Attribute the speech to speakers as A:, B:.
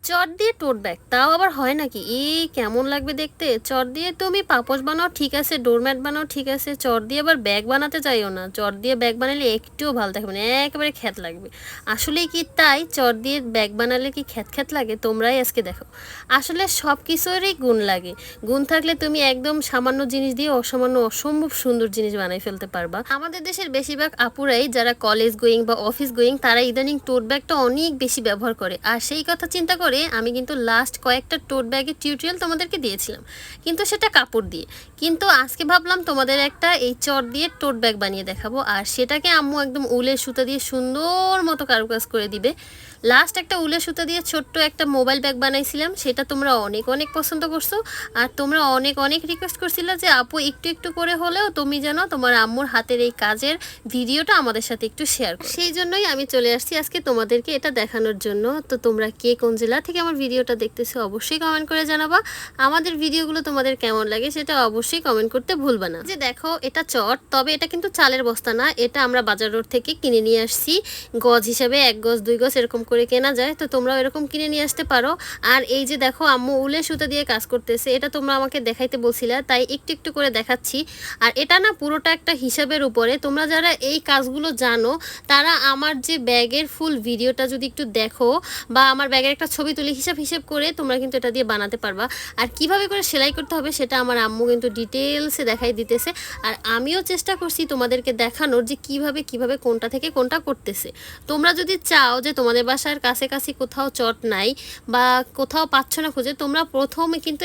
A: চট দিয়ে টোট ব্যাগ তাও আবার হয় নাকি? কেমন লাগবে দেখতে? চট দিয়ে তুমি পাপোশ বানাও ঠিক আছে, ডোরম্যাট বানাও ঠিক আছে, চট দিয়ে আবার ব্যাগ বানাতে চাইও না। চট দিয়ে ব্যাগ বানালে একটুও ভালো থাকবে না, একেবারে খ্যাত লাগবে। আসলেই কি তাই? চট দিয়ে ব্যাগ বানালে কি খ্যাত খ্যাত লাগে? তোমরাই আজকে দেখো। আসলে সব কিছুরই গুণ লাগে। গুণ থাকলে তুমি একদম সামান্য জিনিস দিয়ে অসামান্য অসম্ভব সুন্দর জিনিস বানাই ফেলতে পারবা। আমাদের দেশের বেশিরভাগ আপুরাই যারা কলেজ গোয়িং বা অফিস গোয়িং তারা ইদানিং টোট ব্যাগটা অনেক বেশি ব্যবহার করে। আর সেই কথা চিন্তা করে আমি কিন্তু লাস্ট কয়েকটা টোট ব্যাগের টিউটোরিয়াল তোমাদেরকে দিয়েছিলাম, কিন্তু সেটা কাপড় দিয়ে। কিন্তু আজকে ভাবলাম তোমাদের একটা এই চট দিয়ে টোট ব্যাগ বানিয়ে দেখাবো, আর সেটাকে আম্মু একদম উলের সুতা দিয়ে সুন্দর মতো কারুকাজ করে দিবে। লাস্ট একটা উলের সুতা দিয়ে ছোট্ট একটা মোবাইল ব্যাগ বানাইছিলাম, সেটা তোমরা অনেক অনেক পছন্দ করছো। আর তোমরা অনেক অনেক রিকোয়েস্ট করছিলে যে আপু একটু একটু করে হলেও তুমি যেন তোমার আম্মুর হাতের এই কাজের ভিডিওটা আমাদের সাথে একটু শেয়ার করো। সেই জন্যই আমি চলে আসছি আজকে তোমাদেরকে এটা দেখানোর জন্য। তো তোমরা কে কোন জেলা থেকে আমার ভিডিওটা দেখতেছো অবশ্যই কমেন্ট করে জানাবা। আমাদের ভিডিওগুলো তোমাদের কেমন লাগে সেটা অবশ্যই কমেন্ট করতে ভুলবা না। যে দেখো এটা চট, তবে এটা কিন্তু চালের বস্তা না, এটা আমরা বাজার রোড থেকে কিনে নিয়ে আসছি। গজ হিসাবে 1 গজ 2 গজ এরকম করে কেনা যায়, তো তোমরাও এরকম কিনে নিয়ে আসতে পারো। আর এই যে দেখো আম্মু উলের সুতা দিয়ে কাজ করতেছে, এটা তোমরা আমাকে দেখাইতে বলছিলে, তাই একটু একটু করে দেখাচ্ছি। আর এটা না পুরোটা একটা হিসাবের উপরে। তোমরা যারা এই কাজগুলো জানো তারা আমার যে ব্যাগের ফুল ভিডিওটা যদি একটু দেখো বা আমার ব্যাগের একটা ছবি তুলে হিসাব হিসাব করে তোমরা কিন্তু এটা দিয়ে বানাতে পারবা। আর কিভাবে করে সেলাই করতে হবে সেটা আমার আম্মু কিন্তু ডিটেলসে দেখাই দিতেছে। আর আমিও চেষ্টা করছি তোমাদেরকে দেখানোর যে কিভাবে কিভাবে কোনটা থেকে কোনটা করতেছে। তোমরা যদি চাও যে তোমাদের বাসার কাছাকাছি কোথাও চট নাই বা কোথাও পাচ্ছ না খুঁজে, তোমরা প্রথমে কিন্তু